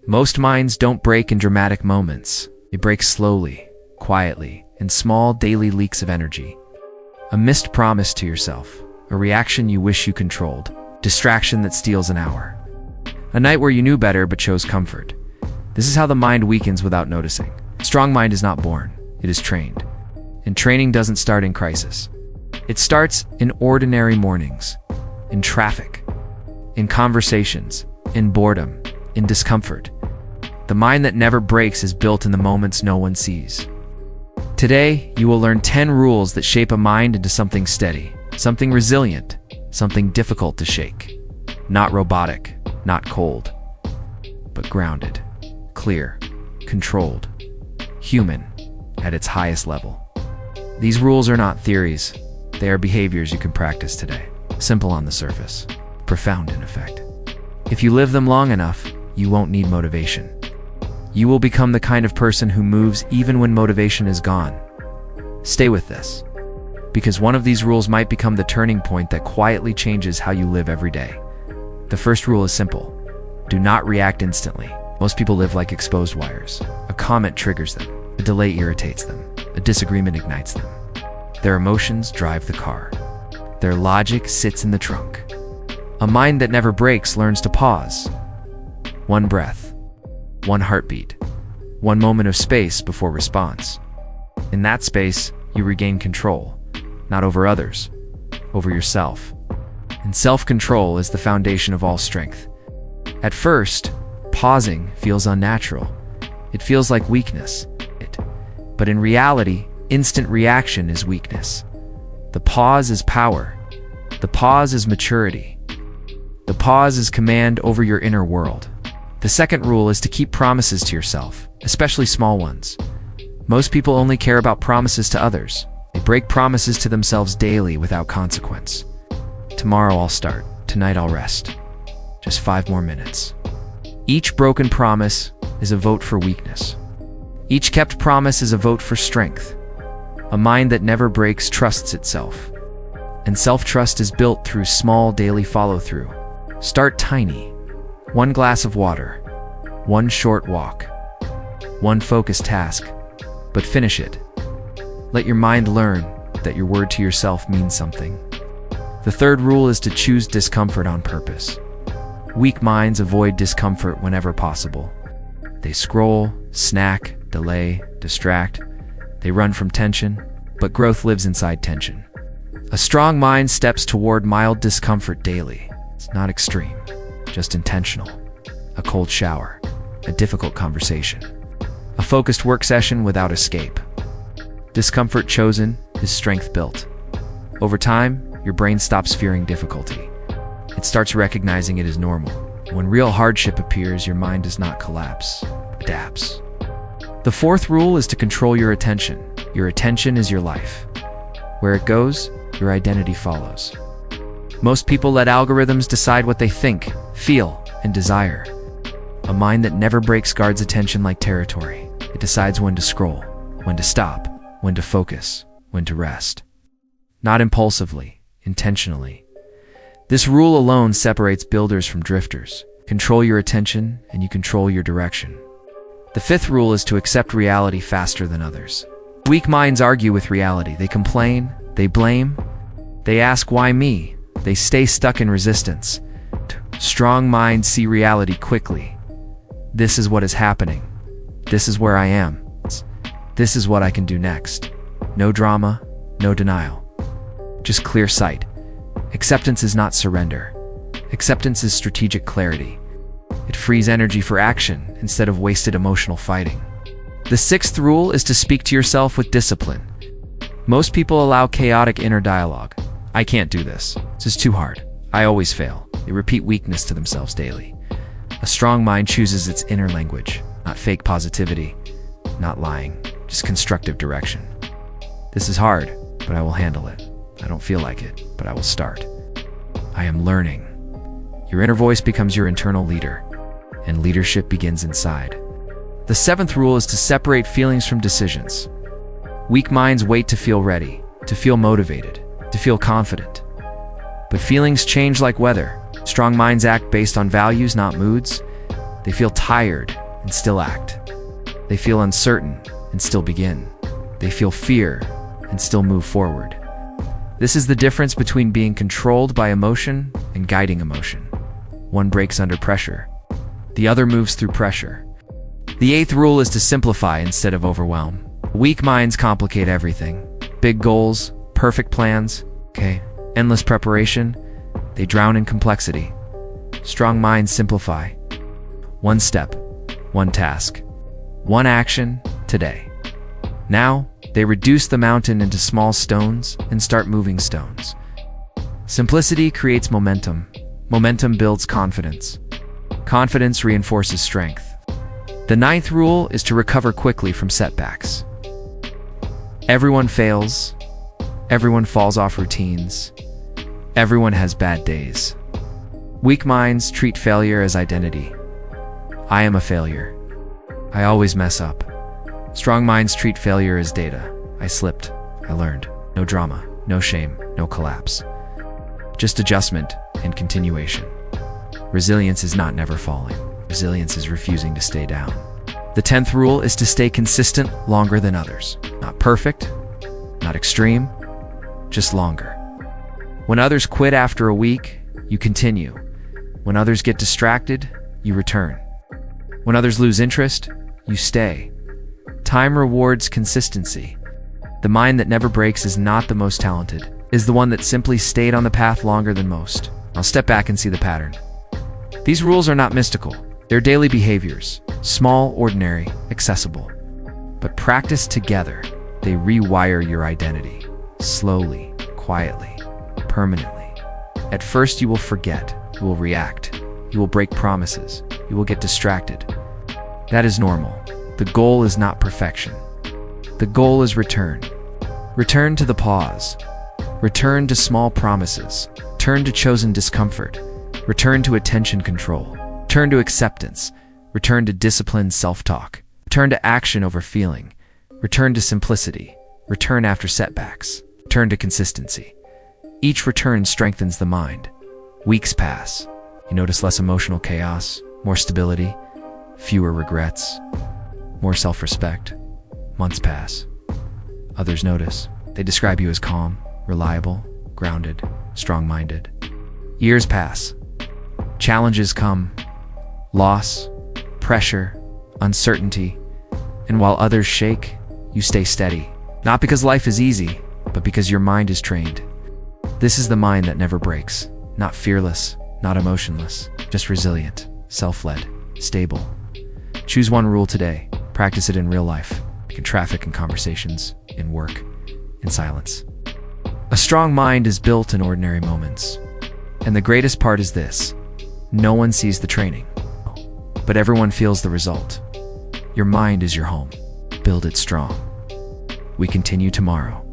Most minds don't break in dramatic moments. They break slowly, quietly, in small daily leaks of energy. A missed promise to yourself, a reaction you wish you controlled, distraction that steals an hour. A night where you knew better but chose comfort. This is how the mind weakens without noticing. A strong mind is not born, it is trained. And training doesn't start in crisis. It starts in ordinary mornings, in traffic, in conversations, in boredom, in discomfort. The mind that never breaks is built in the moments no one sees. Today, you will learn 10 rules that shape a mind into something steady, something resilient, something difficult to shake. Not robotic, not cold, but grounded, clear, controlled, human at its highest level. These rules are not theories. They are behaviors you can practice today. Simple on the surface, profound in effect. If you live them long enough, you won't need motivation. You will become the kind of person who moves even when motivation is gone. Stay with this, because one of these rules might become the turning point that quietly changes how you live every day. The first rule is simple. Do not react instantly. Most people live like exposed wires. A comment triggers them. A delay irritates them. A disagreement ignites them. Their emotions drive the car. Their logic sits in the trunk. A mind that never breaks learns to pause. One breath. One heartbeat. One moment of space before response. In that space, you regain control. Not over others, over yourself. And self-control is the foundation of all strength. At first, pausing feels unnatural. It feels like weakness. But in reality, instant reaction is weakness. The pause is power. The pause is maturity. The pause is command over your inner world. The second rule is to keep promises to yourself, especially small ones. Most people only care about promises to others. They break promises to themselves daily without consequence. Tomorrow I'll start. Tonight I'll rest. Just 5 more minutes. Each broken promise is a vote for weakness. Each kept promise is a vote for strength. A mind that never breaks trusts itself. And self-trust is built through small daily follow-through. Start tiny. 1 glass of water. 1 short walk. 1 focused task. But finish it. Let your mind learn that your word to yourself means something. The third rule is to choose discomfort on purpose. Weak minds avoid discomfort whenever possible. They scroll, snack, delay, distract. They run from tension, but growth lives inside tension. A strong mind steps toward mild discomfort daily. It's not extreme, just intentional. A cold shower, a difficult conversation, a focused work session without escape. Discomfort chosen is strength built. Over time, your brain stops fearing difficulty. It starts recognizing it as normal. When real hardship appears, your mind does not collapse, adapts. The fourth rule is to control your attention. Your attention is your life. Where it goes, your identity follows. Most people let algorithms decide what they think, feel, and desire. A mind that never breaks guards attention like territory. It decides when to scroll, when to stop, when to focus, when to rest. Not impulsively, intentionally. This rule alone separates builders from drifters. Control your attention, and you control your direction. The fifth rule is to accept reality faster than others. Weak minds argue with reality. They complain, they blame, they ask why me, they stay stuck in resistance. Strong minds see reality quickly. This is what is happening. This is where I am. This is what I can do next. No drama, no denial. Just clear sight. Acceptance is not surrender. Acceptance is strategic clarity. It frees energy for action instead of wasted emotional fighting. The sixth rule is to speak to yourself with discipline. Most people allow chaotic inner dialogue. I can't do this. This is too hard. I always fail. They repeat weakness to themselves daily. A strong mind chooses its inner language, not fake positivity, not lying, just constructive direction. This is hard, but I will handle it. I don't feel like it, but I will start. I am learning. Your inner voice becomes your internal leader, and leadership begins inside. The seventh rule is to separate feelings from decisions. Weak minds wait to feel ready, to feel motivated, to feel confident. But feelings change like weather. Strong minds act based on values, not moods. They feel tired and still act. They feel uncertain and still begin. They feel fear and still move forward. This is the difference between being controlled by emotion and guiding emotion. One breaks under pressure. The other moves through pressure. The eighth rule is to simplify instead of overwhelm. Weak minds complicate everything. Big goals, perfect plans, endless preparation, they drown in complexity. Strong minds simplify. One step, one task, one action today. Now, they reduce the mountain into small stones and start moving stones. Simplicity creates momentum. Momentum builds confidence. Confidence reinforces strength. The ninth rule is to recover quickly from setbacks. Everyone fails. Everyone falls off routines. Everyone has bad days. Weak minds treat failure as identity. I am a failure. I always mess up. Strong minds treat failure as data. I slipped. I learned. No drama, no shame, no collapse. Just adjustment and continuation. Resilience is not never falling. Resilience is refusing to stay down. The 10th rule is to stay consistent longer than others. Not perfect, not extreme, just longer. When others quit after a week, you continue. When others get distracted, you return. When others lose interest, you stay. Time rewards consistency. The mind that never breaks is not the most talented, is the one that simply stayed on the path longer than most. I'll step back and see the pattern. These rules are not mystical. They're daily behaviors, small, ordinary, accessible. But practiced together, they rewire your identity, slowly, quietly, permanently. At first you will forget, you will react, you will break promises, you will get distracted. That is normal. The goal is not perfection. The goal is return. Return to the pause. Return to small promises. Return to chosen discomfort. Return to attention control. Return to acceptance. Return to disciplined self-talk. Return to action over feeling. Return to simplicity. Return after setbacks. Return to consistency. Each return strengthens the mind. Weeks pass. You notice less emotional chaos, more stability, fewer regrets, more self-respect. Months pass. Others notice. They describe you as calm, reliable, grounded, strong-minded. Years pass. Challenges come. Loss, pressure, uncertainty. And while others shake, you stay steady. Not because life is easy, but because your mind is trained. This is the mind that never breaks. Not fearless, not emotionless, just resilient, self-led, stable. Choose one rule today. Practice it in real life. In traffic and conversations, in work, in silence. A strong mind is built in ordinary moments. And the greatest part is this. No one sees the training, but everyone feels the result. Your mind is your home. Build it strong. We continue tomorrow.